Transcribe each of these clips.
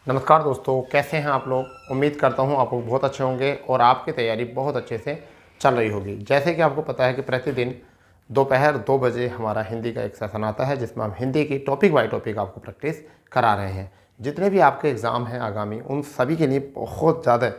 नमस्कार दोस्तों, कैसे हैं आप लोग। उम्मीद करता हूं आप लोग बहुत अच्छे होंगे और आपकी तैयारी बहुत अच्छे से चल रही होगी। जैसे कि आपको पता है कि प्रतिदिन दोपहर 2 बजे हमारा हिंदी का एक सेशन आता है जिसमें हम हिंदी की टॉपिक बाय टॉपिक आपको प्रैक्टिस करा रहे हैं। जितने भी आपके एग्ज़ाम हैं आगामी, उन सभी के लिए बहुत ज़्यादा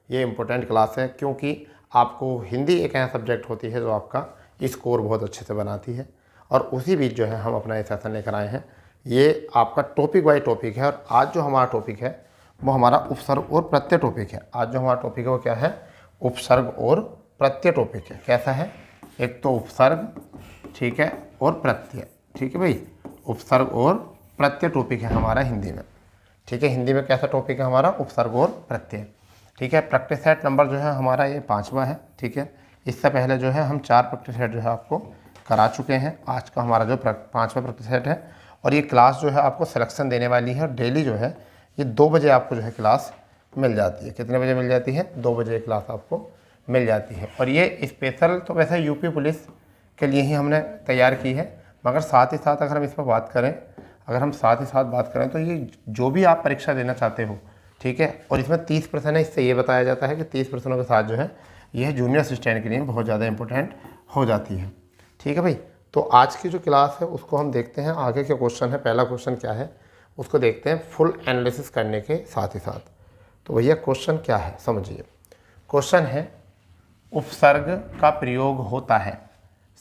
ये इम्पोर्टेंट क्लास है, क्योंकि आपको हिंदी एक ऐसा सब्जेक्ट होती है जो आपका स्कोर बहुत अच्छे से बनाती है। और उसी बीच जो है हम अपना ये सेशन लेकर आए हैं। ये आपका टॉपिक बाय टॉपिक है और आज जो हमारा टॉपिक है वो हमारा उपसर्ग और प्रत्यय टॉपिक है। आज जो हमारा टॉपिक है वो क्या है? उपसर्ग और प्रत्यय टॉपिक है। कैसा है? एक तो उपसर्ग, ठीक है, और प्रत्यय। ठीक है भाई, उपसर्ग और प्रत्यय टॉपिक है हमारा हिंदी में। ठीक है, हिंदी में कैसा टॉपिक है हमारा? उपसर्ग और प्रत्यय। ठीक है, प्रैक्टिस सेट नंबर जो है हमारा ये 5वां है। ठीक है, इससे पहले जो है हम 4 प्रैक्टिस सेट जो है आपको करा चुके हैं। आज का हमारा जो 5वां प्रैक्टिस सेट है और ये क्लास जो है आपको सिलेक्शन देने वाली है। और डेली जो है ये 2 बजे आपको जो है क्लास मिल जाती है। कितने बजे मिल जाती है? 2 बजे क्लास आपको मिल जाती है। और ये स्पेशल तो वैसे यूपी पुलिस के लिए ही हमने तैयार की है, मगर साथ ही साथ अगर हम इस पर बात करें तो ये जो भी आप परीक्षा देना चाहते हो, ठीक है। और इसमें 30 प्रश्न है। इससे ये बताया जाता है कि 30 प्रश्नों के साथ जो है यह जूनियर असिस्टेंट के लिए बहुत ज़्यादा इंपॉर्टेंट हो जाती है। ठीक है भाई, तो आज की जो क्लास है उसको हम देखते हैं। आगे के क्वेश्चन है, पहला क्वेश्चन क्या है उसको देखते हैं फुल एनालिसिस करने के साथ ही साथ। तो भैया क्वेश्चन क्या है समझिए। क्वेश्चन है, उपसर्ग का प्रयोग होता है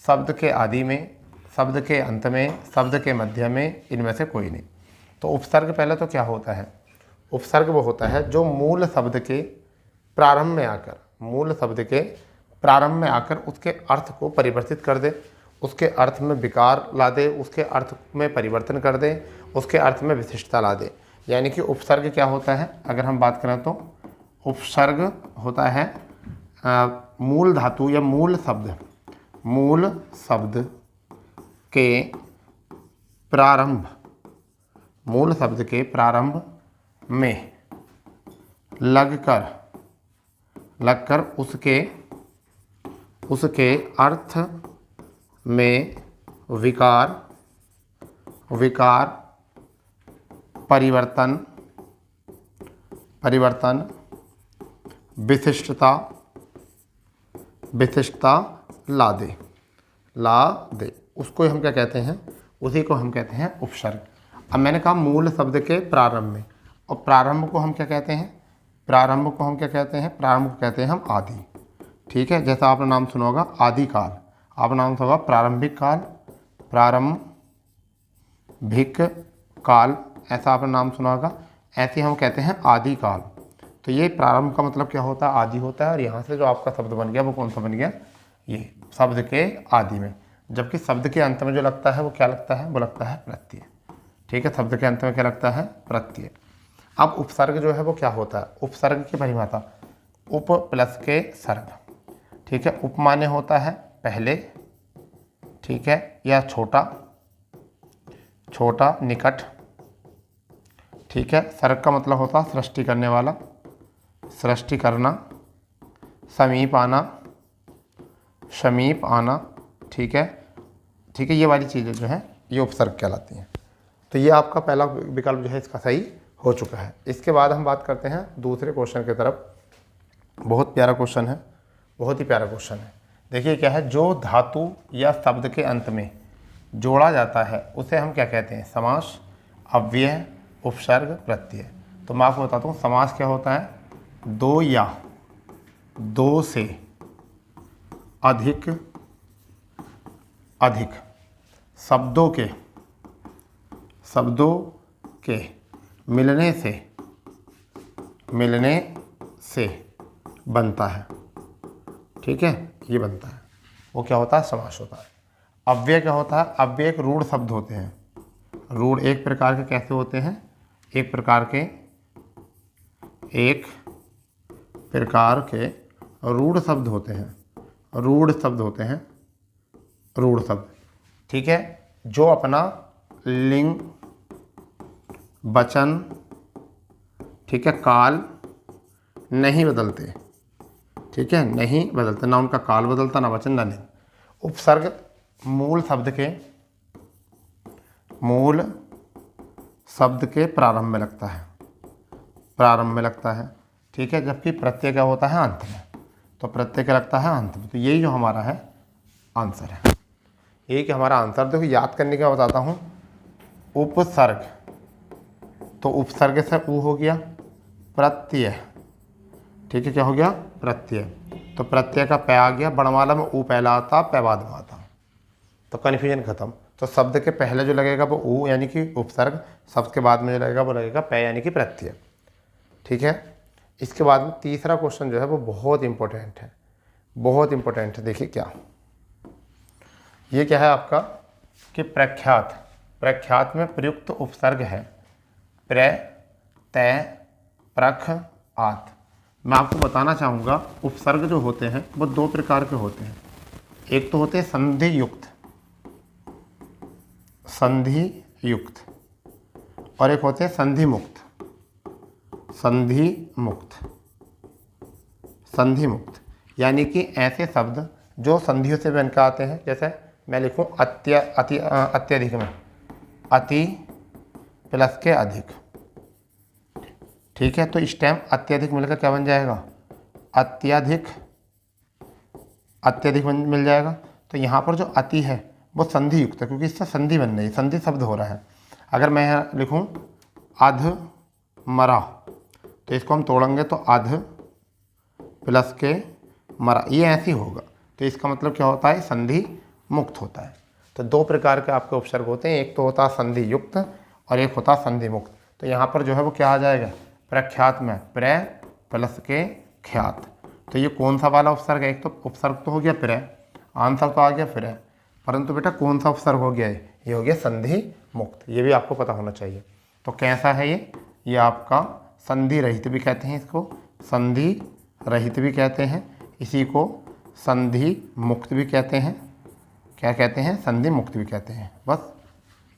शब्द के आदि में, शब्द के अंत में, शब्द के मध्य में, इनमें से कोई नहीं। तो उपसर्ग पहले तो क्या होता है? उपसर्ग वो होता है जो मूल शब्द के प्रारंभ में आकर उसके अर्थ को परिवर्तित कर दे, उसके अर्थ में विकार ला दे, उसके अर्थ में परिवर्तन कर दे, उसके अर्थ में विशिष्टता ला दे। यानी कि उपसर्ग क्या होता है? अगर हम बात करें तो उपसर्ग होता है मूल धातु या मूल शब्द के प्रारंभ में लगकर उसके अर्थ में विकार परिवर्तन विशिष्टता ला दे उसको हम क्या कहते हैं? उसी को हम कहते हैं उपसर्ग। अब मैंने कहा मूल शब्द के प्रारंभ में, और प्रारंभ को हम क्या कहते हैं? प्रारंभ को कहते हैं हम आदि। ठीक है, जैसा आपने नाम सुना होगा आदिकाल, आपने नाम सुना होगा प्रारंभिक काल, ऐसा आपने नाम सुना होगा। ऐसे हम कहते हैं आदिकाल। तो ये प्रारंभ का मतलब क्या होता है? आदि होता है। और यहाँ से जो आपका शब्द बन गया वो कौन सा बन गया? ये शब्द के आदि में। जबकि शब्द के अंत में जो लगता है वो क्या लगता है? वो लगता है प्रत्यय। ठीक है, शब्द के अंत में क्या लगता है? प्रत्यय। अब उपसर्ग जो है वो क्या होता है? उपसर्ग की परिभाषा उप प्लस के सर्ग। ठीक है, उप माने होता है पहले, ठीक है, या छोटा निकट। ठीक है, सर्ग का मतलब होता है सृष्टि करने वाला, सृष्टि करना, समीप आना। ठीक है, ये वाली चीज़ें जो है ये उपसर्ग कहलाती हैं। तो ये आपका पहला विकल्प जो है इसका सही हो चुका है। इसके बाद हम बात करते हैं दूसरे क्वेश्चन की तरफ। बहुत प्यारा क्वेश्चन है, बहुत ही प्यारा क्वेश्चन है। देखिए क्या है, जो धातु या शब्द के अंत में जोड़ा जाता है उसे हम क्या कहते हैं? समास, अव्यय, उपसर्ग, प्रत्यय। तो मैं आपको बताता हूँ समास क्या होता है। 2 या 2 से अधिक शब्दों के मिलने से बनता है। ठीक है, ये बनता है, वो क्या होता है? समास होता है। अव्यय क्या होता है? अव्यय एक रूढ़ शब्द होते हैं। रूढ़ एक प्रकार के कैसे होते हैं? एक प्रकार के रूढ़ शब्द होते हैं। रूढ़ शब्द, ठीक है, जो अपना लिंग, वचन, ठीक है, काल नहीं बदलते। ठीक है, नहीं बदलते, ना उनका काल बदलता, ना वचन, ना लिंग। उपसर्ग मूल शब्द के प्रारंभ में लगता है। प्रारंभ में लगता है, ठीक है, जबकि प्रत्यय क्या होता है अंत में। तो प्रत्यय क्या लगता है अंत में। तो यही जो हमारा है आंसर है, यही कि हमारा आंसर। देखो याद करने का बताता हूँ, उपसर्ग, तो उपसर्ग से ऊ हो गया प्रत्यय, ठीक है, क्या हो गया प्रत्यय। तो प्रत्यय का पै आ गया, बड़वाला में ऊ पहला आता, पै बाद में आता, तो कन्फ्यूजन खत्म। तो शब्द के पहले जो लगेगा वो ऊ यानी कि उपसर्ग, शब्द के बाद में जो लगेगा वो लगेगा पै यानी कि प्रत्यय, ठीक है। इसके बाद में तीसरा क्वेश्चन जो है वो बहुत इंपॉर्टेंट है, बहुत इंपॉर्टेंट है। देखिए क्या ये क्या है आपका कि प्रख्यात, प्रख्यात में प्रयुक्त उपसर्ग है प्र, तय, प्रख, आत। मैं आपको बताना चाहूँगा उपसर्ग जो होते हैं वो दो प्रकार के होते हैं। एक तो होते हैं संधि युक्त, संधि युक्त, और एक होते हैं संधि मुक्त, संधि मुक्त, संधि मुक्त। यानी कि ऐसे शब्द जो संधियों से बनकर आते हैं, जैसे मैं लिखूं अत्यधिक में अति प्लस के अधिक, ठीक है। तो इस टाइम अत्यधिक मिलकर क्या बन जाएगा अत्यधिक, अत्यधिक मिल जाएगा। तो यहाँ पर जो अति है वो संधि युक्त है, क्योंकि इससे संधि बन रही है, संधि शब्द हो रहा है। अगर मैं यहाँ लिखूँ अध मरा, तो इसको हम तोड़ेंगे तो अध प्लस के मरा, ये ऐसे ही होगा। तो इसका मतलब क्या होता है संधि मुक्त होता है। तो दो प्रकार के आपके उपसर्ग होते हैं, एक तो होता है संधि युक्त और एक होता है संधि मुक्त। तो यहाँ पर जो है वो क्या आ जाएगा प्रख्यात में प्र प्लस के ख्यात। तो ये कौन सा वाला उपसर्ग है, एक तो उपसर्ग तो हो गया प्र, आंसर तो आ गया प्र, परंतु बेटा कौन सा उपसर्ग हो गया है, ये हो गया संधि मुक्त। ये भी आपको पता होना चाहिए। तो कैसा है ये आपका संधि रहित भी कहते हैं, इसको संधि रहित भी कहते हैं, इसी को संधि मुक्त भी कहते हैं। क्या कहते हैं संधि मुक्त भी कहते हैं। बस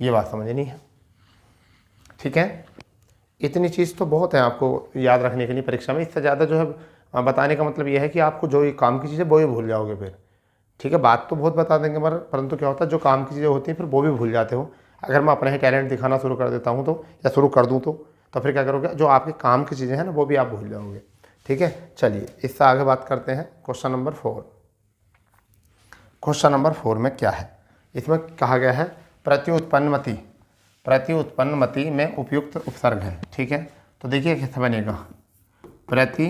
ये बात समझनी है, ठीक है। इतनी चीज़ तो बहुत है आपको याद रखने के लिए परीक्षा में। इससे ज़्यादा जो है बताने का मतलब ये है कि आपको जो ये काम की चीज़ें वो भी भूल जाओगे फिर, ठीक है। बात तो बहुत बता देंगे पर परंतु क्या होता है जो काम की चीज़ें होती हैं फिर वो भी भूल जाते हो। अगर मैं अपना ही टैलेंट दिखाना शुरू कर देता हूँ तो, या शुरू कर दूँ तो फिर क्या करोगे, जो आपके काम की चीज़ें हैं ना वो भी आप भूल जाओगे, ठीक है। चलिए इससे आगे बात करते हैं क्वेश्चन नंबर 4। क्वेश्चन नंबर 4 में क्या है, इसमें कहा गया है प्रत्युत्पन्नमति, प्रत्युत्पन्नमति में उपयुक्त उपसर्ग है, ठीक है। तो देखिए कैसे बनेगा, प्रति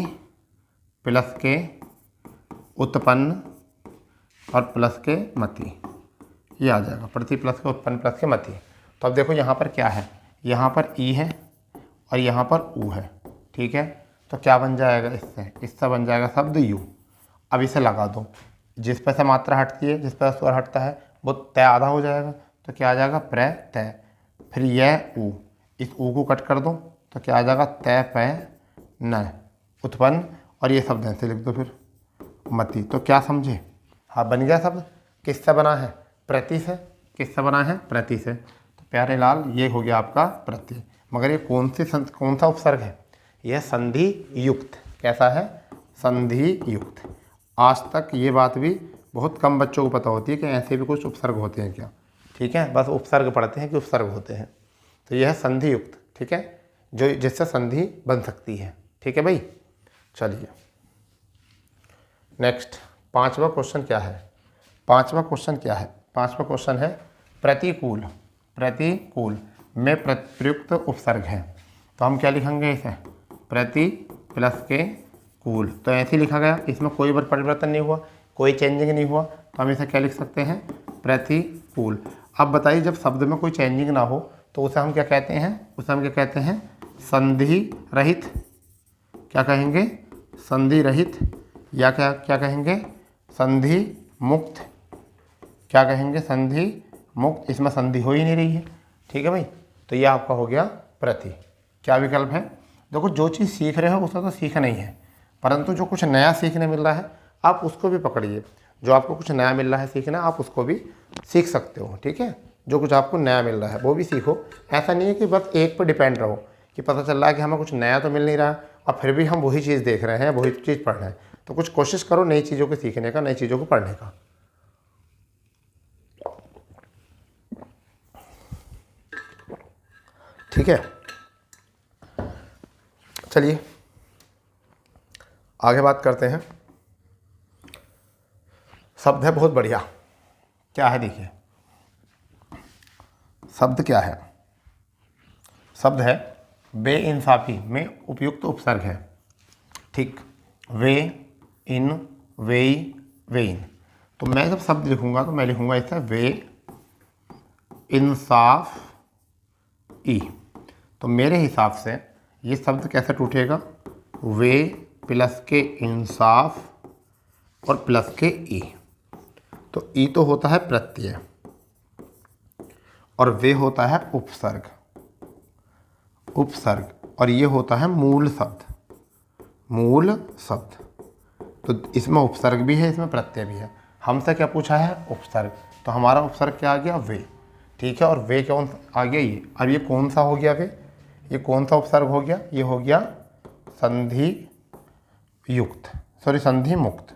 प्लस के उत्पन्न और प्लस के मति, ये आ जाएगा प्रति प्लस के उत्पन्न प्लस के मति। तो अब देखो यहाँ पर क्या है, यहाँ पर ई है और यहाँ पर ऊ है, ठीक है। तो क्या बन जाएगा इससे बन जाएगा शब्द यू। अब इसे लगा दो, जिस पर से मात्रा हटती है, जिस पर स्वर हटता है वो तय आधा हो जाएगा, तो क्या आ जाएगा प्र तय। फिर यह ऊ, इस ऊ को कट कर दो तो क्या आ जाएगा तय पै न उत्पन्न, और ये शब्द ऐसे लिख दो फिर मति। तो क्या समझे, हाँ बन गया शब्द। किससे बना है प्रति से, किससे बना है प्रति से। तो प्यारे लाल ये हो गया आपका प्रति। मगर ये कौन सा उपसर्ग है, यह संधि युक्त। कैसा है संधि युक्त। आज तक ये बात भी बहुत कम बच्चों को पता होती है कि ऐसे भी कुछ उपसर्ग होते हैं क्या, ठीक है। बस उपसर्ग पढ़ते हैं कि उपसर्ग होते हैं। तो यह है संधि युक्त, ठीक है, जो जिससे संधि बन सकती है, ठीक है भाई। चलिए नेक्स्ट पांचवा क्वेश्चन क्या है, पांचवा क्वेश्चन क्या है, पांचवा क्वेश्चन है प्रतिकूल, प्रतिकूल में प्रयुक्त उपसर्ग है। तो हम क्या लिखेंगे इसे प्रति प्लस के कूल। तो ऐसे ही लिखा गया, इसमें कोई परिवर्तन नहीं हुआ, कोई चेंजिंग नहीं हुआ, तो हम इसे क्या लिख सकते हैं प्रतिकूल। अब बताइए जब शब्द में कोई चेंजिंग ना हो तो उसे हम क्या कहते हैं, उसे हम क्या कहते हैं संधि रहित। क्या कहेंगे संधि रहित, या क्या क्या कहेंगे संधि मुक्त। क्या कहेंगे संधि मुक्त। इसमें संधि हो ही नहीं रही है, ठीक है भाई। तो ये आपका हो गया प्रति। क्या विकल्प है, देखो जो चीज़ सीख रहे हो उसका तो सीखना ही है, परंतु जो कुछ नया सीखने मिल रहा है आप उसको भी पकड़िए। जो आपको कुछ नया मिल रहा है सीखना, आप उसको भी सीख सकते हो, ठीक है। जो कुछ आपको नया मिल रहा है वो भी सीखो। ऐसा नहीं है कि बस एक पर डिपेंड रहो कि पता चल रहा है कि हमें कुछ नया तो मिल नहीं रहा और फिर भी हम वही चीज़ देख रहे हैं, वही चीज़ पढ़ रहे हैं। तो कुछ कोशिश करो नई चीज़ों को सीखने का, नई चीज़ों को पढ़ने का, ठीक है। चलिए आगे बात करते हैं। शब्द है बहुत बढ़िया, क्या है देखिए, शब्द क्या है? शब्द है बेइंसाफी में उपयुक्त उपसर्ग है। ठीक, वे, इन, वेई, वेइन। तो मैं जब शब्द लिखूंगा तो मैं लिखूंगा इससे वे इंसाफ ई। तो मेरे हिसाब से ये शब्द कैसे टूटेगा? वे प्लस के इंसाफ और प्लस के ई। तो ई तो होता है प्रत्यय और वे होता है उपसर्ग, उपसर्ग, और ये होता है मूल शब्द, मूल शब्द। तो इसमें उपसर्ग भी है, इसमें प्रत्यय भी है। हमसे क्या पूछा है? उपसर्ग। तो हमारा उपसर्ग क्या आ गया? वे। ठीक है, और वे कौन आ गया? ये। अब ये कौन सा हो गया वे? ये कौन सा उपसर्ग हो गया? ये हो गया संधि युक्त, सॉरी संधि मुक्त,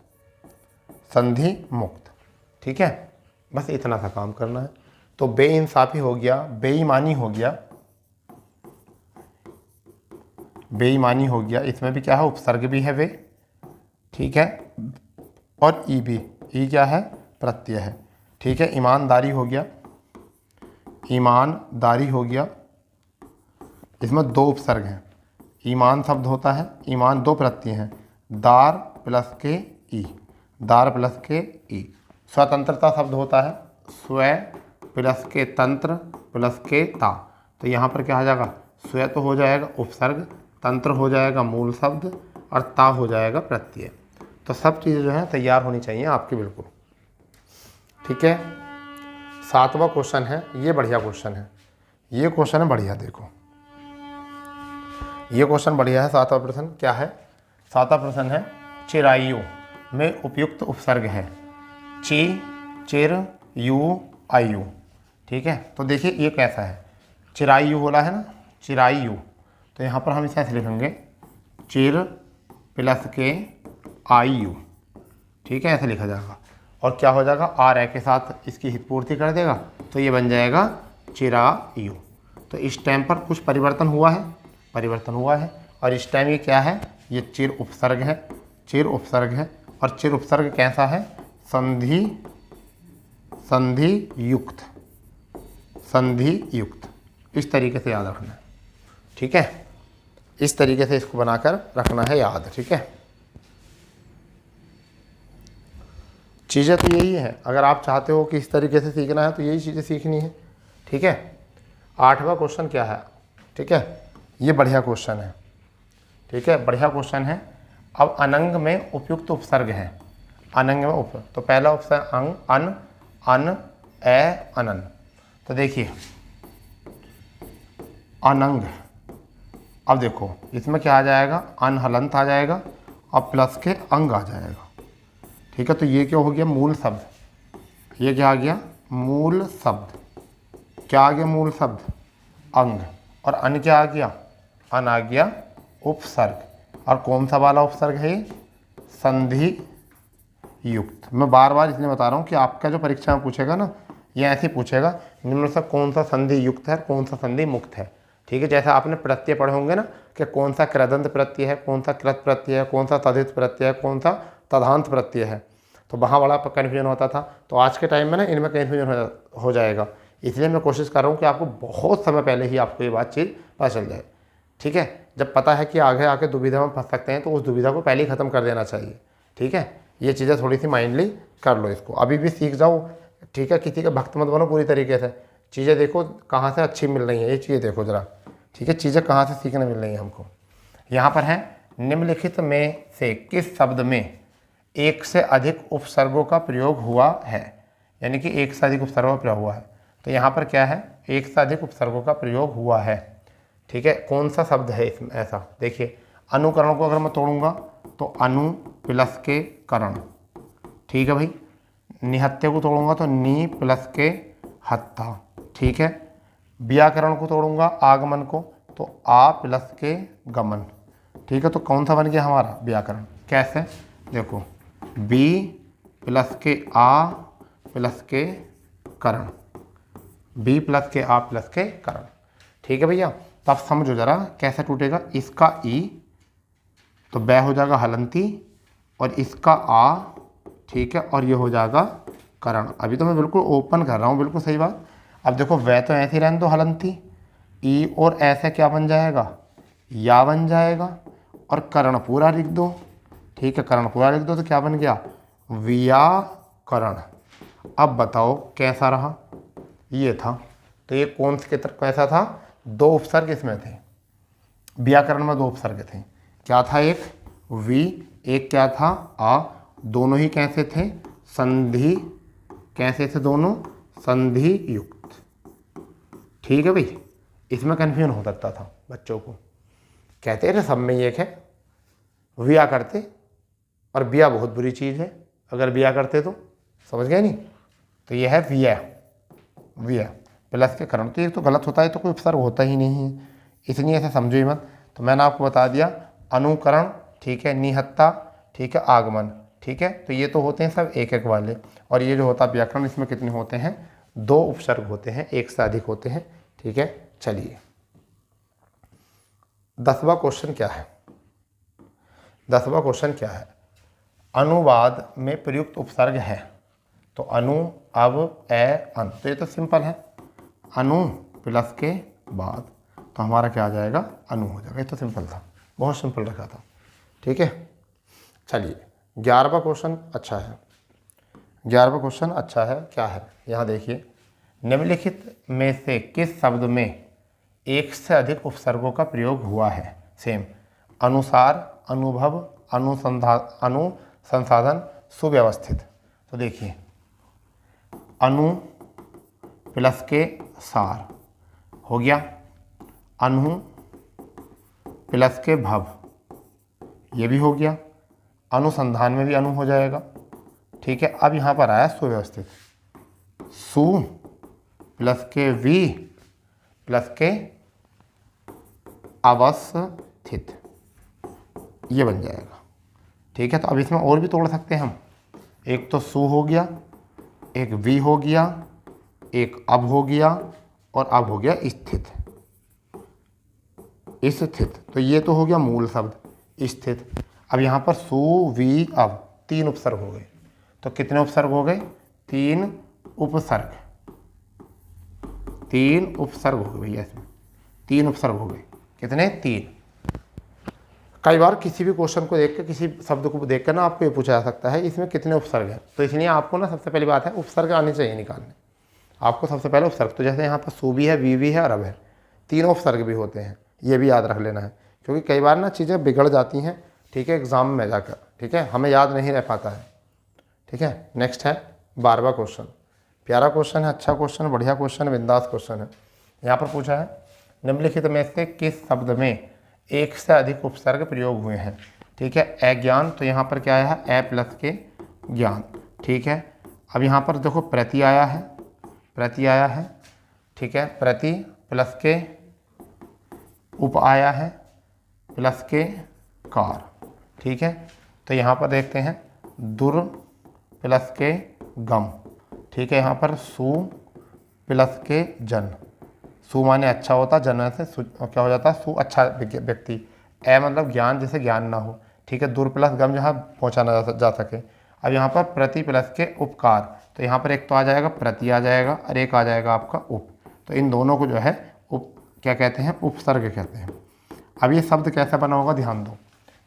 संधि मुक्त। ठीक है, बस इतना सा काम करना है। तो बेइंसाफी हो गया, बेईमानी हो गया, बेईमानी हो गया। इसमें भी क्या है? उपसर्ग भी है वे। ठीक है, और ई भी, ई क्या है? प्रत्यय है। ठीक है, ईमानदारी हो गया, ईमानदारी हो गया। इसमें दो उपसर्ग हैं, ईमान शब्द होता है, ईमान दो प्रत्यय हैं, दार प्लस के ई, दार प्लस के ई। स्वतंत्रता शब्द होता है, स्व प्लस के तंत्र प्लस के ता। तो यहाँ पर क्या आ जाएगा? स्व तो हो जाएगा उपसर्ग, तंत्र हो जाएगा मूल शब्द, और ता हो जाएगा प्रत्यय। तो सब चीज़ें जो हैं तैयार होनी चाहिए आपकी, बिल्कुल। ठीक है, 7वां क्वेश्चन है, ये बढ़िया क्वेश्चन है, ये क्वेश्चन है बढ़िया। देखो ये क्वेश्चन बढ़िया है। 7वां प्रश्न क्या है? 7वां प्रश्न है चिरायु में उपयुक्त उपसर्ग है ची, चिर, यू, आयु। ठीक है, तो देखिए ये कैसा है? चिरायु बोला है ना, चिरायु। तो यहाँ पर हम इसे ऐसे लिखेंगे चिर प्लस के आयु। ठीक है, ऐसे लिखा जाएगा। और क्या हो जाएगा? आर ए के साथ इसकी हितपूर्ति कर देगा, तो ये बन जाएगा चिरायु। तो इस टाइम पर कुछ परिवर्तन हुआ है, परिवर्तन हुआ है। और इस टाइम ये क्या है? ये चिर उपसर्ग है, चिर उपसर्ग है। और चिर उपसर्ग कैसा है? संधि, संधि युक्त, संधि युक्त। इस तरीके से याद रखना है। ठीक है, इस तरीके से इसको बनाकर रखना है याद। ठीक है, चीज़ें तो यही है। अगर आप चाहते हो कि इस तरीके से सीखना है तो यही चीज़ें सीखनी है। ठीक है, 8वां क्वेश्चन क्या है? ठीक है, ये बढ़िया क्वेश्चन है। ठीक है, बढ़िया क्वेश्चन है। अब अनंग में उपयुक्त उपसर्ग है, अनंग में उपसर्ग। तो पहला उपसर्ग अंग, अन, अन, ए, अनन। तो देखिए अनंग, अब देखो इसमें क्या आ जाएगा? अन हलंत आ जाएगा और प्लस के अंग आ जाएगा। ठीक है, तो ये क्या हो गया? मूल शब्द। ये क्या आ गया? मूल शब्द। क्या आ गया? मूल शब्द अंग। और अन क्या आ गया? अन आ गया उपसर्ग। और कौन सा वाला उपसर्ग है? संधि युक्त। मैं बार बार इसलिए बता रहा हूँ कि आपका जो परीक्षा में पूछेगा ना, ये ऐसे पूछेगा निम्न से कौन सा संधि युक्त है, कौन सा संधि मुक्त है। ठीक है, जैसे आपने प्रत्यय पढ़े होंगे ना कि कौन सा कृदंत प्रत्यय है, कौन सा कृत प्रत्यय है, कौन सा तदित प्रत्यय है, कौन सा तदांत प्रत्यय है। तो वहाँ बड़ा कन्फ्यूजन होता था। तो आज के टाइम में ना इनमें कन्फ्यूजन हो जाएगा। इसलिए मैं कोशिश कर रहा हूँ कि आपको बहुत समय पहले ही आपको ये बातचीत पता चल जाए। ठीक है, जब पता है कि आगे आके दुविधा में फंस सकते हैं तो उस दुविधा को पहले ही ख़त्म कर देना चाहिए। ठीक है, ये चीज़ें थोड़ी सी माइंडली कर लो, इसको अभी भी सीख जाओ। ठीक है, किसी का भक्त मत बनो पूरी तरीके से। चीज़ें देखो कहाँ से अच्छी मिल रही हैं, ये चीज़ें देखो ज़रा। ठीक है, चीज़ें कहाँ से सीखने मिल रही हैं हमको। यहाँ पर है निम्नलिखित में से किस शब्द में एक से अधिक उपसर्गों का प्रयोग हुआ है, यानी कि एक से अधिक उपसर्गों का प्रयोग हुआ है। तो यहाँ पर क्या है? एक से अधिक उपसर्गों का प्रयोग हुआ है। ठीक है, कौन सा शब्द है इसमें ऐसा? देखिए अनुकरण को अगर मैं तोड़ूंगा तो अनु प्लस के करण। ठीक है भाई, निहत्थे को तोड़ूंगा तो नी प्लस के हत्था। ठीक है, व्याकरण को तोड़ूंगा आगमन को तो आ प्लस के गमन। ठीक है, तो कौन सा बन गया हमारा? व्याकरण। कैसे? देखो बी प्लस के आ प्लस के करण, बी प्लस के आ प्लस के करण। ठीक है भैया, तो आप समझो जरा कैसे टूटेगा। इसका ई तो बै हो जाएगा हलंती और इसका आ, ठीक है, और ये हो जाएगा करण। अभी तो मैं बिल्कुल ओपन कर रहा हूँ, बिल्कुल सही बात। अब देखो वै तो ऐसे ही रहने दो हलंती, ई और ऐसे क्या बन जाएगा, या बन जाएगा, और करण पूरा लिख दो, ठीक है, करण पूरा लिख दो तो क्या बन गया, व्याकरण। अब बताओ कैसा रहा, ये था। तो ये कौन से तरफ कैसा था, दो उपसर्ग इसमें थे, व्याकरण में दो उपसर्ग थे। क्या था, एक वी, एक क्या था आ। दोनों ही कैसे थे, संधि, कैसे थे दोनों, संधि युक्त। ठीक है भाई, इसमें कन्फ्यूजन हो सकता था बच्चों को, कहते हैं सब में एक है, विया करते, और बिया बहुत बुरी चीज़ है, अगर बिया करते तो, समझ गए नहीं। तो ये है विया, विया प्लस के करण। तो ये तो गलत होता है, तो कोई उपसर्ग होता ही नहीं है, इसलिए ऐसे समझो ही मत। तो मैंने आपको बता दिया अनुकरण, ठीक है, निहत्ता, ठीक है, आगमन, ठीक है। तो ये तो होते हैं सब एक एक वाले, और ये जो होता है व्याकरण, इसमें कितने होते हैं, दो उपसर्ग होते हैं, एक से अधिक होते हैं, ठीक है। चलिए 10वां क्वेश्चन क्या है, 10वां क्वेश्चन क्या है, अनुवाद में प्रयुक्त उपसर्ग है। तो अनु, अब, ए, अन। तो ये तो सिंपल है, अनु प्लस के बाद तो हमारा क्या आ जाएगा, अनु हो जाएगा। ये तो सिंपल था, बहुत सिंपल रखा था, ठीक है। चलिए 11वां क्वेश्चन अच्छा है, 11वां क्वेश्चन अच्छा है, क्या है, यहाँ देखिए, निम्नलिखित में से किस शब्द में एक से अधिक उपसर्गों का प्रयोग हुआ है। सेम, अनुसार, अनुभव, अनुसंसाधन, सुव्यवस्थित। तो देखिए अनु प्लस के सार हो गया, अनु प्लस के भव, ये भी हो गया, अनुसंधान में भी अनु हो जाएगा, ठीक है। अब यहाँ पर आया सुव्यवस्थित, सु प्लस के वी प्लस के अवस्थित, ये बन जाएगा, ठीक है। तो अब इसमें और भी तोड़ सकते हैं हम, एक तो सु हो गया, एक वी हो गया, एक अब हो गया, और अब हो गया स्थित, स्थित। तो ये तो हो गया मूल शब्द स्थित। अब यहाँ पर सु वी अब तीन उपसर्ग हो गए, तो कितने उपसर्ग हो गए, तीन उपसर्ग, तीन उपसर्ग हो गए, इसमें तीन उपसर्ग हो गए, कितने, तीन। कई बार किसी भी क्वेश्चन को देख कर, किसी शब्द को देख कर ना आपको ये पूछा जा सकता है इसमें कितने उपसर्ग हैं। तो इसलिए आपको ना सबसे पहली बात है उपसर्ग आने चाहिए निकालने, आपको सबसे पहले उपसर्ग। तो जैसे यहाँ पर सु भी है, वी भी है और अब है, तीनों उपसर्ग भी होते हैं, ये भी याद रख लेना है, क्योंकि कई बार ना चीज़ें बिगड़ जाती हैं, ठीक है, एग्जाम में जाकर, ठीक है, हमें याद नहीं रह पाता है, ठीक है। नेक्स्ट है 12वां क्वेश्चन, प्यारा क्वेश्चन है, अच्छा क्वेश्चन, बढ़िया क्वेश्चन, बिंदास क्वेश्चन है। यहाँ पर पूछा है निम्नलिखित में से किस शब्द में एक से अधिक उपसर्ग प्रयोग हुए हैं, ठीक है। अज्ञान, तो यहाँ पर क्या आया है, ए प्लस के ज्ञान, ठीक है। अब यहाँ पर देखो प्रति आया है, प्रति आया है, ठीक है, प्रति प्लस के उप आया है, प्लस के कार, ठीक है। तो यहाँ पर देखते हैं दुर प्लस के गम, ठीक है। यहाँ पर सु प्लस के जन, सु माने अच्छा होता, जन से क्या हो जाता है, सु अच्छा व्यक्ति, ए मतलब ज्ञान, जैसे ज्ञान ना हो, ठीक है। दूर प्लस गम, जहाँ पहुँचाना जा सके। अब यहाँ पर प्रति प्लस के उपकार, तो यहाँ पर एक तो आ जाएगा प्रति आ जाएगा, और एक आ जाएगा आपका उप। तो इन दोनों को जो है उप क्या कहते हैं, उपसर्ग कहते हैं। अब ये शब्द कैसा बना होगा, ध्यान दो,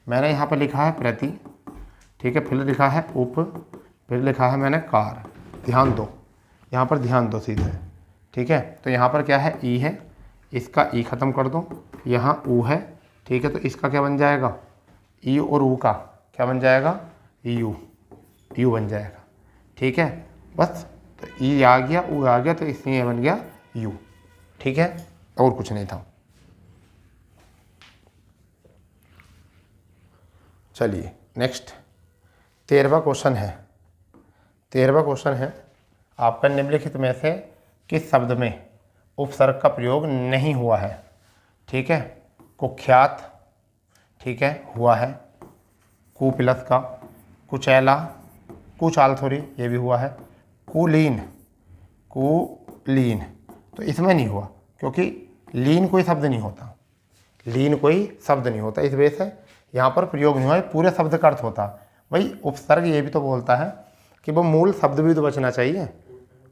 मैंने यहाँ पर लिखा है प्रति, ठीक है, फिर लिखा है उप, फिर लिखा है मैंने कार, ध्यान दो, यहाँ पर ध्यान दो सीधे, ठीक है। तो यहाँ पर क्या है, ई है, इसका ई ख़त्म कर दो, यहाँ ऊ है, ठीक है। तो इसका क्या बन जाएगा, ई और ऊ का क्या बन जाएगा, यू, यू बन जाएगा, ठीक है। बस, तो ई आ गया, ऊ आ गया, तो इसलिए बन गया यू, ठीक है, और कुछ नहीं था। चलिए नेक्स्ट 13वां क्वेश्चन है, 13वां क्वेश्चन है आपका, निम्नलिखित में से किस शब्द में उपसर्ग का प्रयोग नहीं हुआ है, ठीक है। कुख्यात, ठीक है, हुआ है, कु प्लस का, कुचैला, कुचाल थोड़ी, ये भी हुआ है, कुलीन, कुलीन, तो इसमें नहीं हुआ, क्योंकि लीन कोई शब्द नहीं होता, लीन कोई शब्द नहीं होता, इस वजह से यहाँ पर प्रयोग नहीं हुआ, ये पूरे शब्द का अर्थ होता। भाई उपसर्ग ये भी तो बोलता है कि वो मूल शब्द भी तो बचना चाहिए,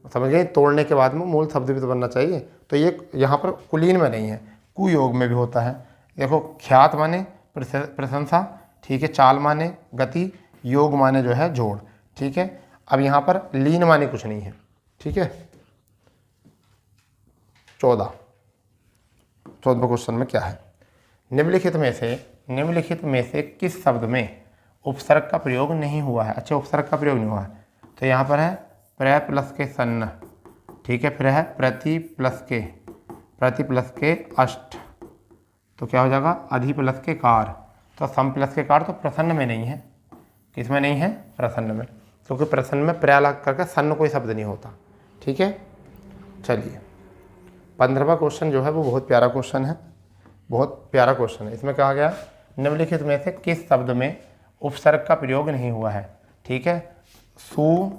समझ गए, तोड़ने के बाद में मूल शब्द भी तो बनना चाहिए। तो ये यहाँ पर कुलीन में नहीं है, कुयोग में भी होता है। देखो ख्यात माने प्रशंसा, ठीक है, चाल माने गति, योग माने जो है जोड़, ठीक है। अब यहाँ पर लीन माने कुछ नहीं है, ठीक है। 14 क्वेश्चन में क्या है, निम्नलिखित में से किस शब्द में उपसर्ग का प्रयोग नहीं हुआ है। अच्छा, उपसर्ग का प्रयोग नहीं हुआ है, तो यहाँ पर है प्र प्लस के सन्न, ठीक है, फिर है प्रति प्लस के अष्ट, तो क्या हो जाएगा अधि प्लस के कार, तो सम प्लस के कार तो प्रसन्न में नहीं है, किसमें नहीं है, प्रसन्न में, क्योंकि प्रसन्न में प्र लग करके सन्न कोई शब्द नहीं होता, ठीक है। चलिए 15वां क्वेश्चन जो है वो बहुत प्यारा क्वेश्चन है, बहुत प्यारा क्वेश्चन है। इसमें कहा गया निम्नलिखित में से किस शब्द में उपसर्ग का प्रयोग नहीं हुआ है, ठीक है। सु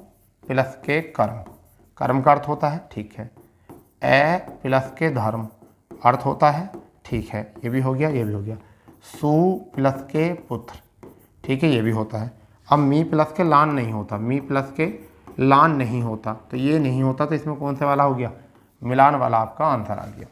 प्लस के कर्म का अर्थ होता है, ठीक है। ए प्लस के धर्म अर्थ होता है, ठीक है, ये भी हो गया, ये भी हो गया। सु प्लस के पुत्र, ठीक है, ये भी होता है। अब मी प्लस के लान नहीं होता, मी प्लस के लान नहीं होता, तो ये नहीं होता, तो इसमें कौन से वाला हो गया, मिलान वाला आपका आंसर आ गया,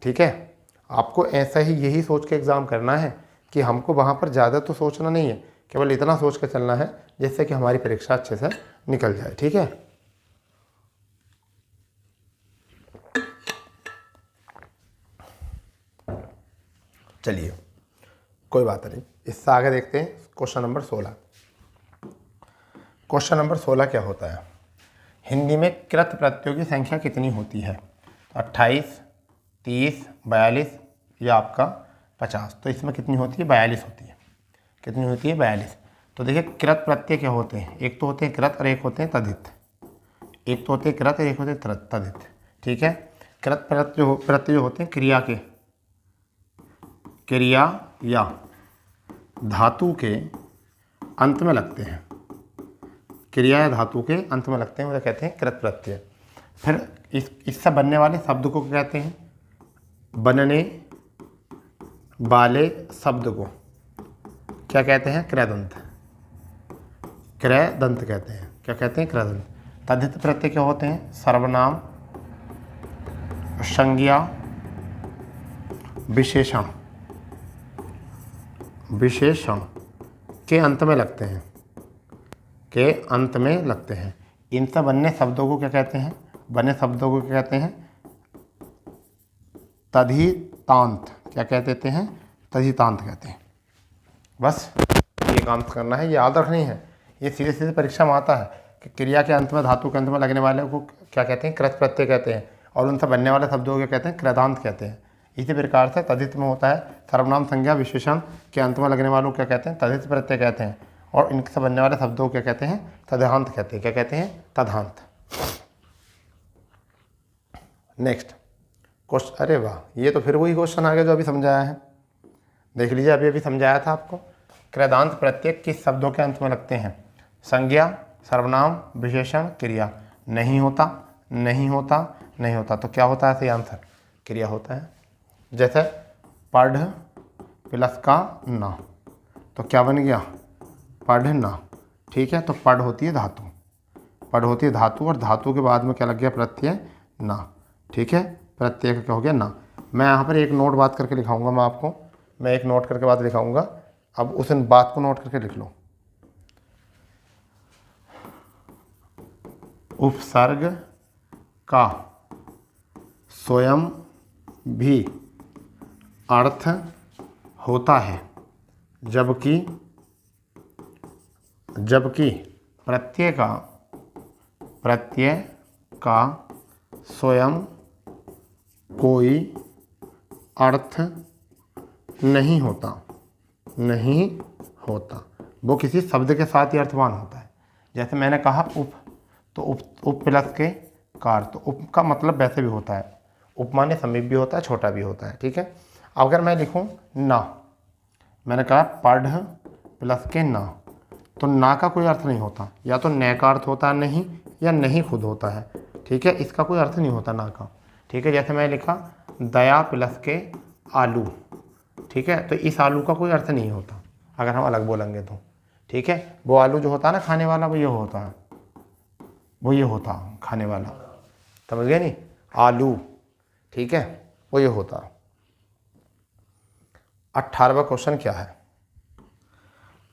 ठीक है। आपको ऐसा ही यही सोच के एग्ज़ाम करना है कि हमको वहाँ पर ज़्यादा तो सोचना नहीं है, केवल इतना सोच कर चलना है जिससे कि हमारी परीक्षा अच्छे से निकल जाए, ठीक है। चलिए कोई बात नहीं, इससे आगे देखते हैं क्वेश्चन नंबर 16। क्वेश्चन नंबर 16 क्या होता है, हिंदी में कृत प्रत्ययों की संख्या कितनी होती है, 28, 30, 42 या आपका 50। तो इसमें कितनी होती है, 42 होती है। कितनी होती है, 42। तो देखिए कृत प्रत्यय क्या होते हैं, एक तो होते हैं कृत और एक होते हैं तद्धित, एक तो होते हैं कृत और एक होते हैं तद्धित, ठीक है। कृत प्रत्यय जो होते हैं क्रिया या धातु के अंत में लगते हैं, क्रिया या धातु के अंत में लगते हैं, उसे कहते हैं कृत प्रत्यय। फिर इससे बनने वाले शब्द को क्या कहते हैं, बनने वाले शब्द को क्या कहते हैं, क्रयदंत कहते हैं, क्या कहते हैं, क्रयदंत। तद्धित प्रत्यय क्या होते हैं, सर्वनाम, संज्ञा, विशेषण के अंत में लगते हैं, इनसे बनने शब्दों को क्या कहते हैं, तद्धितांत, क्या कहते हैं, तद्धितांत कहते हैं। बस ये काम करना है, ये याद रखनी है, ये सीधे सीधे परीक्षा में आता है कि क्रिया के अंत में, धातु के अंत में लगने वाले को क्या कहते हैं, कृत प्रत्यय कहते हैं, और उनसे बनने वाले शब्दों को क्या कहते हैं, क्रयदांत कहते हैं। इसी प्रकार से तद्धित में होता है सर्वनाम, संज्ञा, विशेषण के अंत में लगने वालों को क्या कहते हैं, तद्धित प्रत्यय कहते हैं, और इनसे बनने वाले शब्दों को क्या कहते हैं, तद्धांत कहते हैं, क्या कहते हैं, तद्धांत। नेक्स्ट क्वेश्चन, अरे वाह, ये तो फिर वही क्वेश्चन आ गया जो अभी समझाया है, देख लीजिए, अभी समझाया था आपको। क्रयदांत प्रत्यय किस शब्दों के अंत में लगते हैं, संज्ञा, सर्वनाम, विशेषण, क्रिया। नहीं होता, तो क्या होता है, सही आंसर क्रिया होता है। जैसे पढ़ प्लस का ना, तो क्या बन गया, पढ़ना, ठीक है। तो पढ़ होती है धातु, और धातु के बाद में क्या लग गया, प्रत्यय ना, ठीक है, प्रत्यय का क्या हो गया, ना। मैं यहाँ पर एक नोट बात करके लिखाऊंगा, मैं एक नोट करके बात लिखाऊंगा, अब उस बात को नोट करके लिख लो। उपसर्ग का स्वयं भी अर्थ होता है, जबकि प्रत्यय का स्वयं कोई अर्थ नहीं होता, वो किसी शब्द के साथ ही अर्थवान होता है। जैसे मैंने कहा उप, तो उप प्लस के कार, तो उप का मतलब वैसे भी होता है, उप माने समीप भी होता है, छोटा भी होता है, ठीक है। अगर मैं लिखूं ना, मैंने कहा पढ़ प्लस के ना, तो ना का कोई अर्थ नहीं होता, या तो न का अर्थ होता है नहीं, या नहीं खुद होता है, ठीक है, इसका कोई अर्थ नहीं होता ना का, ठीक है। जैसे मैं लिखा दया प्लस के आलू, ठीक है। तो इस आलू का कोई अर्थ नहीं होता अगर हम अलग बोलेंगे तो, ठीक है। वो आलू जो होता है ना खाने वाला, वो ये होता है, वो ये होता खाने वाला, समझ गए नहीं, आलू, ठीक है, वो ये होता। 18वां क्वेश्चन क्या है?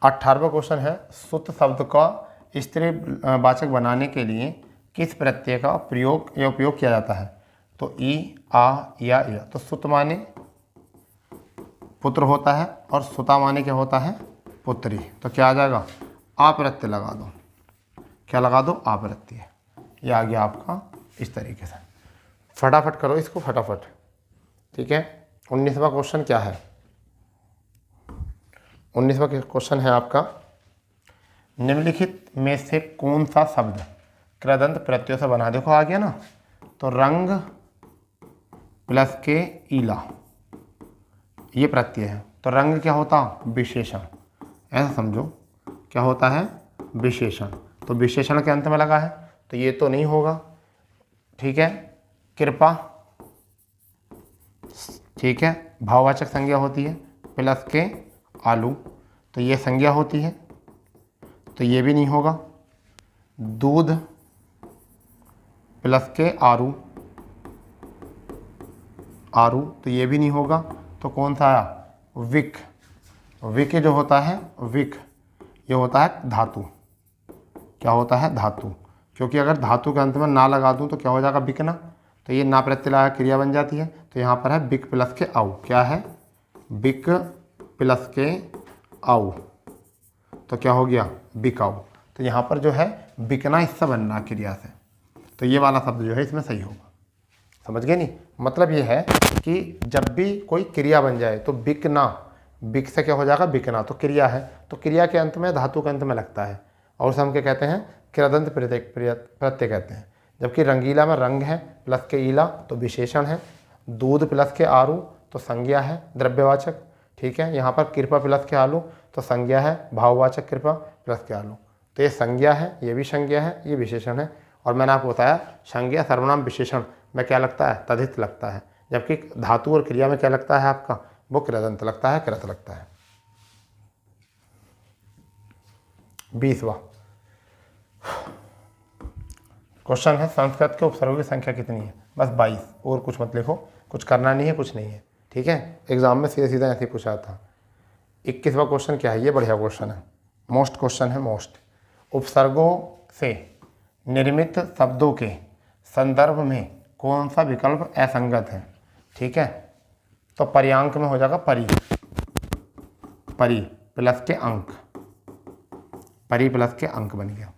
18वां क्वेश्चन है सुत शब्द का स्त्री वाचक बनाने के लिए किस प्रत्यय का प्रयोग या उपयोग किया जाता है? तो ई, आ या य। तो सुत माने पुत्र होता है और सुता माने क्या होता है? पुत्री। तो क्या आ जाएगा? आ प्रत्यय लगा दो। क्या लगा दो? आ प्रत्यय। ये आ गया आपका इस तरीके से। फटाफट करो इसको, फटाफट, ठीक है। 19वां क्वेश्चन क्या है? 19वां क्वेश्चन है आपका, निम्नलिखित में से कौन सा शब्द कृदंत प्रत्ययों से बना? देखो आ गया ना, तो रंग प्लस के ईला, ये प्रत्यय है। तो रंग क्या होता? विशेषण, ऐसा समझो, क्या होता है? विशेषण। तो विशेषण के अंत में लगा है, तो ये तो नहीं होगा, ठीक है। कृपा, ठीक है, भाववाचक संज्ञा होती है, प्लस के आलू, तो ये संज्ञा होती है, तो ये भी नहीं होगा। दूध प्लस के आरू, आरू, तो ये भी नहीं होगा। तो कौन सा आया? विक। विक जो होता है, विक, ये होता है धातु। क्या होता है? धातु। क्योंकि अगर धातु के अंत में ना लगा दूं तो क्या हो जाएगा? बिकना। तो ये ना प्रत्यय लगा क्रिया बन जाती है। तो यहाँ पर है बिक प्लस के आऊ। क्या है? बिक प्लस के आऊ, तो क्या हो गया? बिकाऊ। तो यहाँ पर जो है बिकना हिस्सा बनना क्रिया से, तो ये वाला शब्द जो है इसमें सही होगा। समझ गए नहीं? मतलब ये है कि जब भी कोई क्रिया बन जाए तो बिकना, बिक से क्या हो जाएगा? बिकना। तो क्रिया है, तो क्रिया के अंत में धातु के अंत में लगता है, और उसे हम क्या कहते हैं? कृदंत प्रत्यय कहते हैं। जबकि रंगीला में रंग है प्लस के ईला, तो विशेषण है। दूध प्लस के आरू, तो संज्ञा है, द्रव्यवाचक, ठीक है। यहाँ पर कृपा प्लस के आलू, तो संज्ञा है, भाववाचक कृपा प्लस के आलू। तो ये संज्ञा है, ये भी संज्ञा है, ये विशेषण है। और मैंने आपको बताया संज्ञा सर्वनाम विशेषण में क्या लगता है? तद्धित लगता है। जबकि धातु और क्रिया में क्या लगता है आपका? वो कृदंत लगता है, कृत लगता है। 20वां क्वेश्चन है संस्कृत के उपसर्गों की संख्या कितनी है? बस 22, और कुछ मत लिखो, कुछ करना नहीं है, कुछ नहीं है, ठीक है। एग्जाम में सीधा सीधा ऐसे ही पूछा था। 21वां क्वेश्चन क्या है? ये बढ़िया क्वेश्चन है, मोस्ट क्वेश्चन है, मोस्ट। उपसर्गों से निर्मित शब्दों के संदर्भ में कौन सा विकल्प असंगत है? ठीक है, तो पर्यांक में हो जाएगा परि, परि प्लस के अंक, परि प्लस के अंक बन गया।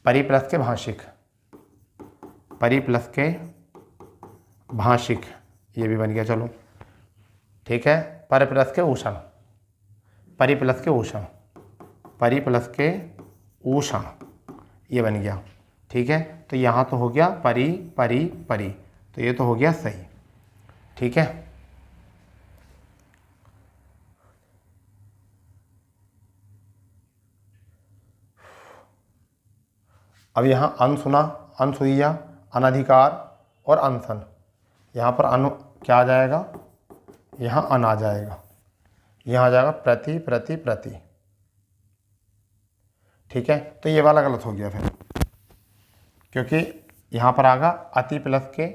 परि प्लस के भाषिक, परि प्लस के भाषिक, ये भी बन गया, चलो ठीक है। पर प्लस के ऊषण, परि प्लस के ऊषण, परि प्लस के ऊषण, ये बन गया, ठीक है। तो यहाँ तो हो गया परि परि परि, तो ये तो हो गया सही, ठीक है। अब यहाँ अनसुना, अनसुईया, अनधिकार और अनशन, यहाँ पर अनु क्या आ जाएगा? यहाँ अन आ जाएगा, यहाँ आ जाएगा प्रति प्रति प्रति, ठीक है। तो ये वाला गलत हो गया फिर, क्योंकि यहाँ पर आगा अति प्लस के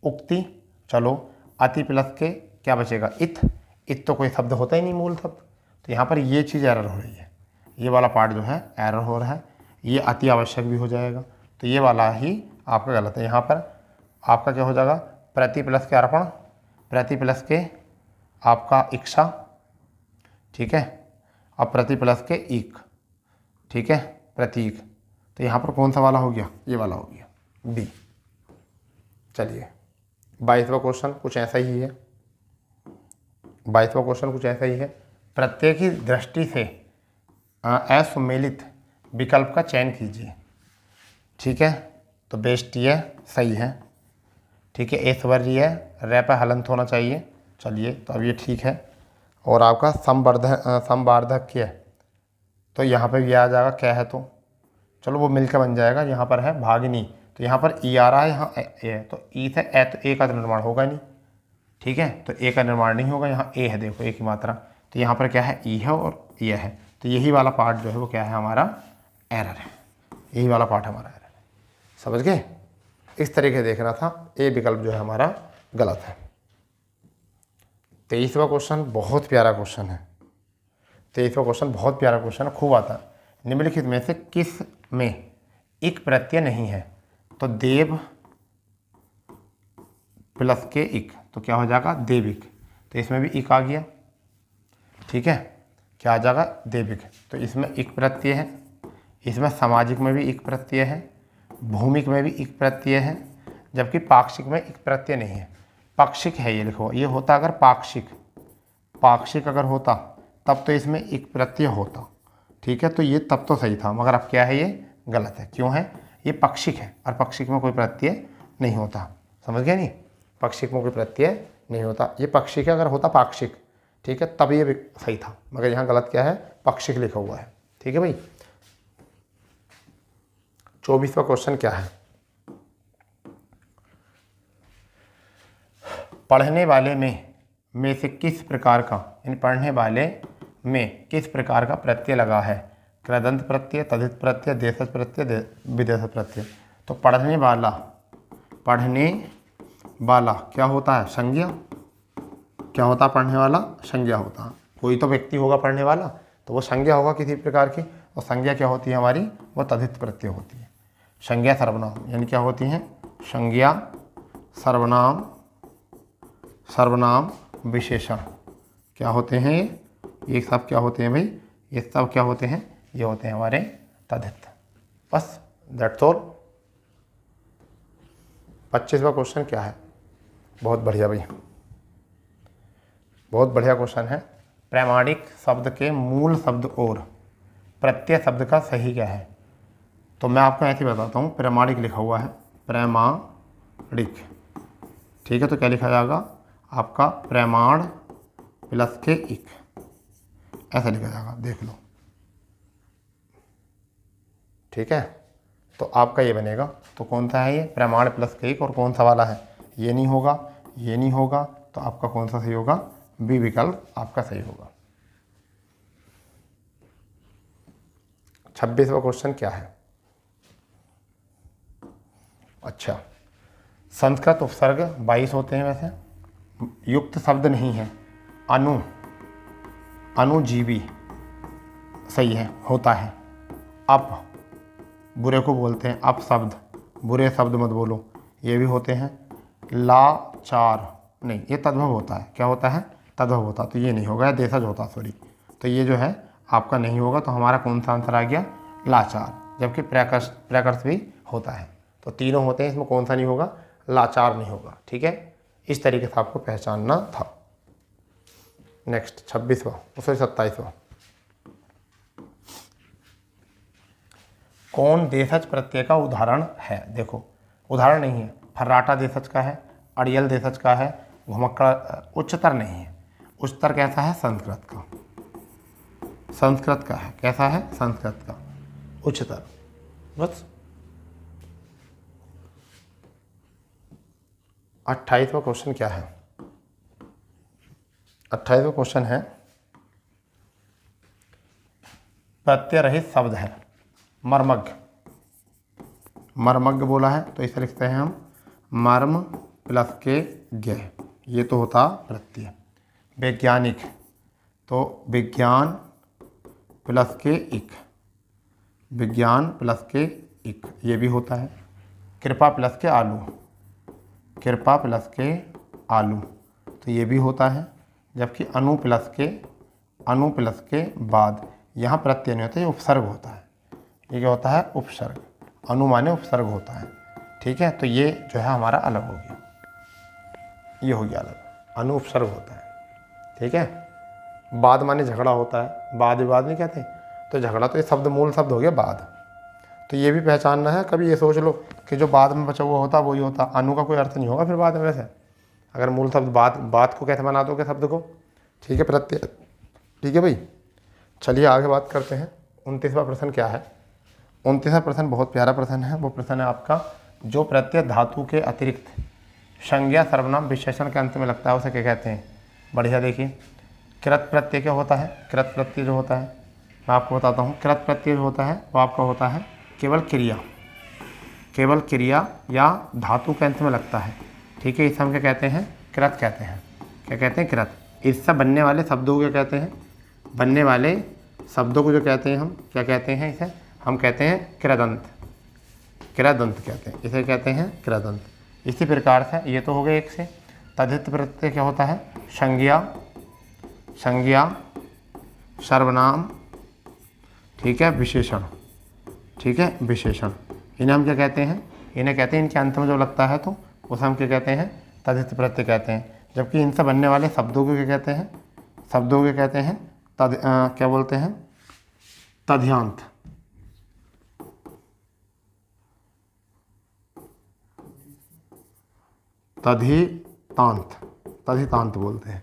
उक्ति, चलो अति प्लस के क्या बचेगा? इत, इत तो कोई शब्द होता ही नहीं मूल शब्द, तो यहाँ पर ये चीज़ एरर हो रही है, ये वाला पार्ट जो है एरर हो रहा है, ये अति आवश्यक भी हो जाएगा, तो ये वाला ही आपका गलत है। यहाँ पर आपका क्या हो जाएगा? प्रति प्लस के अर्पण, प्रति प्लस के आपका इच्छा, ठीक है, और प्रति प्लस के ईक, ठीक है, प्रतीक। तो यहाँ पर कौन सा वाला हो गया? ये वाला हो गया, बी। चलिए 22वां क्वेश्चन कुछ ऐसा ही है, 22वां क्वेश्चन कुछ ऐसा ही है। प्रत्यय की दृष्टि से असुमेलित विकल्प का चयन कीजिए, ठीक है। तो बेस्ट ये सही है, ठीक है। ऐश्वर्य है, रे पर हलंत होना चाहिए, चलिए तो अब ये ठीक है। और आपका संवार्धक्य, तो यहाँ पे भी आ जाएगा क्या है, तो चलो वो मिलकर बन जाएगा। यहाँ पर है भागिनी, तो यहाँ पर ई आ रहा है, यहाँ ए है, तो ई से ए, तो ए का तो निर्माण होगा नहीं, ठीक है। तो ए का निर्माण नहीं होगा, यहाँ ए है, देखो ए की मात्रा, तो यहाँ पर क्या है, ई है और ये है, तो यही वाला पार्ट जो है वो क्या है, हमारा एरर है, यही वाला पार्ट हमारा एरर है। समझ गए? इस तरीके से देखना था, ए विकल्प जो है हमारा गलत है। 23वां क्वेश्चन बहुत प्यारा क्वेश्चन है। 23वां क्वेश्चन बहुत प्यारा क्वेश्चन है, खूब आता है। निम्नलिखित में से किस में इक प्रत्यय नहीं है? तो देव प्लस के इक, तो क्या हो जाएगा, देविक। तो इसमें भी इक आ गया, ठीक है, क्या आ जाएगा, देविक। तो इसमें इक प्रत्यय है, इसमें सामाजिक में भी इक प्रत्यय है, भूमिक में भी इक प्रत्यय है, जबकि पाक्षिक में इक प्रत्यय नहीं है। पाक्षिक है ये, लिखो, ये होता अगर पाक्षिक अगर होता तब तो इसमें इक प्रत्यय होता, ठीक है, तो ये तब तो सही था, मगर अब क्या है, ये गलत है। क्यों है? ये पाक्षिक है और पाक्षिक में कोई प्रत्यय नहीं होता। समझ गए नहीं? पाक्षिक में कोई प्रत्यय नहीं होता, ये पाक्षिक है, अगर होता पाक्षिक, ठीक है, तब ये भी सही था, मगर यहाँ गलत क्या है, पाक्षिक लिखा हुआ है। ठीक है भाई। 24वां क्वेश्चन क्या है? पढ़ने वाले में से किस प्रकार का, इन पढ़ने वाले में किस प्रकार का प्रत्यय लगा है? कृदंत प्रत्यय, तद्धित प्रत्यय, देशज प्रत्यय, विदेशज प्रत्यय। तो पढ़ने वाला क्या होता है, संज्ञा। क्या होता है पढ़ने वाला? संज्ञा होता है। कोई तो व्यक्ति होगा पढ़ने वाला, तो वो संज्ञा होगा किसी प्रकार की, और संज्ञा क्या होती है हमारी, वो तद्धित प्रत्यय होती है। संज्ञा सर्वनाम यानी क्या होती हैं, संज्ञा सर्वनाम विशेषण क्या होते हैं, ये सब क्या होते हैं भाई, ये सब क्या होते हैं, ये होते हैं हमारे तद्धित। बस दैट्स ऑल। 25वां क्वेश्चन क्या है? बहुत बढ़िया भाई, बहुत बढ़िया क्वेश्चन है। प्रमाणिक शब्द के मूल शब्द और प्रत्यय शब्द का सही क्या है? तो मैं आपको ऐसे बताता हूँ, प्रमाणिक लिखा हुआ है, प्रमाणिक, ठीक है, तो क्या लिखा जाएगा आपका, प्रमाण प्लस के इक, ऐसा लिखा जाएगा, देख लो, ठीक है। तो आपका ये बनेगा, तो कौन सा है ये, प्रमाण प्लस के इक, और कौन सा वाला है, ये नहीं होगा, ये नहीं होगा, तो आपका कौन सा सही होगा, बी विकल्प आपका सही होगा। 26वां क्वेश्चन क्या है? अच्छा, संस्कृत उपसर्ग 22 होते हैं, वैसे युक्त शब्द नहीं है। अनुजीवी सही है, होता है। अप बुरे को बोलते हैं, अप शब्द, बुरे शब्द मत बोलो, ये भी होते हैं। लाचार नहीं, ये तद्भव होता है, क्या होता है, तद्भव होता, तो ये नहीं होगा, देशज होता, सॉरी, तो ये जो है आपका नहीं होगा। तो हमारा कौन सा आंसर आ गया, लाचार, जबकि प्रकर्ष भी होता है। तो तीनों होते हैं, इसमें कौन सा नहीं होगा, लाचार नहीं होगा। ठीक है, इस तरीके से आपको पहचानना था। नेक्स्ट 27वां कौन देशज प्रत्यय का उदाहरण है? देखो, उदाहरण नहीं है, फर्राटा देशज का है, अड़ियल देशज का है, घुमक्कड़, उच्चतर नहीं है। उच्चतर कैसा है, संस्कृत का, संस्कृत का है, कैसा है, संस्कृत का उच्चतर। बस 28वां क्वेश्चन क्या है? 28वां क्वेश्चन है, प्रत्यय रहित शब्द है, मर्मज्ञ, मर्मज्ञ बोला है, तो इसे लिखते हैं हम मर्म प्लस के ज्ञ, ये तो होता प्रत्यय। वैज्ञानिक, तो विज्ञान प्लस के इक, विज्ञान प्लस के इक, ये भी होता है। कृपा प्लस के आलू, कृपा प्लस के आलू, तो ये भी होता है। जबकि अनु प्लस के बाद, यहाँ प्रत्यय नहीं होता, ये उपसर्ग होता है। ये क्या होता है, उपसर्ग, अनु माने उपसर्ग होता है। ठीक है, तो ये जो है हमारा अलग हो गया, ये हो गया अलग, अनु उपसर्ग होता है। ठीक है, बाद माने झगड़ा होता है, वाद विवाद नहीं कहते, तो झगड़ा तो ये शब्द मूल शब्द हो गया बाद। तो ये भी पहचानना है, कभी ये सोच लो कि जो बाद में बचा हुआ होता वही होता, अनु का कोई अर्थ नहीं होगा फिर बाद में, वैसे अगर मूल शब्द बात को कैसे बना दोगे शब्द को। ठीक है, प्रत्यय। ठीक है भाई, चलिए आगे बात करते हैं। 29वां प्रश्न क्या है? 29वां प्रश्न बहुत प्यारा प्रश्न है। वो प्रश्न है आपका, जो प्रत्यय धातु के अतिरिक्त संज्ञा सर्वनाम विशेषण के अंत में लगता है उसे क्या कहते हैं? बढ़िया देखिए, कृत प्रत्यय क्या होता है? कृत प्रत्यय जो होता है मैं आपको बताता हूँ। कृत प्रत्यय जो होता है वो आपका होता है केवल क्रिया या धातु के अंत में लगता है। ठीक है, इसे हम क्या कहते हैं? कृत कहते हैं। क्या कहते हैं? कृत। इससे बनने वाले शब्दों को क्या कहते हैं? बनने वाले शब्दों को जो कहते हैं हम क्या कहते हैं? इसे हम कहते हैं कृदंत। कृदंत कहते हैं, इसे कहते हैं कृदंत। इसी प्रकार से ये तो हो गए एक से। तद्धित प्रत्यय क्या होता है? संज्ञा सर्वनाम, ठीक है, विशेषण। ठीक है, विशेषण। इन्हें हम क्या कहते हैं? इन्हें कहते हैं, इनके अंत में जो लगता है तो उसे हम क्या कहते हैं? तद्धित प्रत्यय कहते हैं। जबकि इनसे बनने वाले शब्दों को क्या कहते हैं? शब्दों को कहते हैं क्या बोलते हैं? तद्यांत। तद्धितांत बोलते हैं।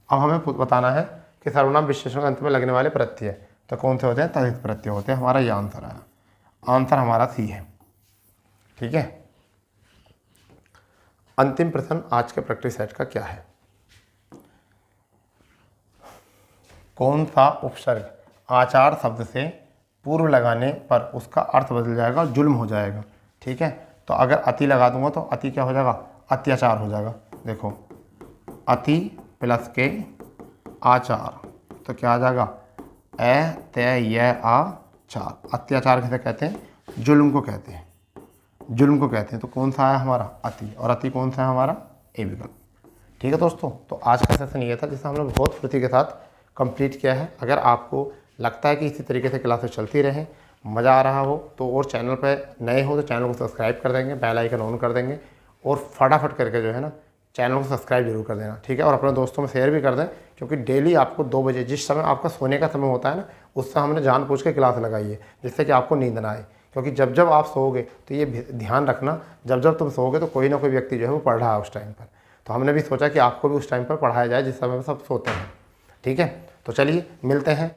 अब हमें बताना है कि सर्वनाम विशेषण के अंत में लगने वाले प्रत्यय तो कौन से होते हैं? तद्धित प्रत्यय होते हैं। हमारा ये आंसर है। आंसर हमारा सी है। ठीक है, अंतिम प्रश्न आज के प्रैक्टिस सेट का क्या है? कौन सा उपसर्ग आचार शब्द से पूर्व लगाने पर उसका अर्थ बदल जाएगा, जुल्म हो जाएगा? ठीक है, तो अगर अति लगा दूंगा तो अति क्या हो जाएगा? अत्याचार हो जाएगा। देखो, अति प्लस के आचार तो क्या आ जाएगा? आचार। अत्याचार किसे कहते हैं? जुल्म को कहते हैं। जुल्म को कहते हैं। तो कौन सा है हमारा? अति। और अति कौन सा है हमारा? ए विकल्प। ठीक है दोस्तों, तो आज का सेशन ये था जिसे हम लोग बहुत फुर्ती के साथ कंप्लीट किया है। अगर आपको लगता है कि इसी तरीके से क्लासेस चलती रहे, मज़ा आ रहा हो तो, और चैनल पर नए हो तो चैनल को सब्सक्राइब कर देंगे, बेल आइकन ऑन कर देंगे और फटाफट करके जो है ना चैनल को सब्सक्राइब जरूर कर देना। ठीक है, और अपने दोस्तों में शेयर भी कर दें, क्योंकि डेली आपको 2 बजे जिस समय आपका सोने का समय होता है ना, उससे हमने जानबूझ के क्लास लगाई है जिससे कि आपको नींद ना आए। क्योंकि जब जब आप सोओगे तो ये ध्यान रखना, जब जब तुम सोओगे तो कोई ना कोई व्यक्ति जो है वो पढ़ रहा है उस टाइम पर। तो हमने भी सोचा कि आपको भी उस टाइम पर पढ़ाया जाए जिस समय सब सोते हैं। ठीक है, तो चलिए मिलते हैं।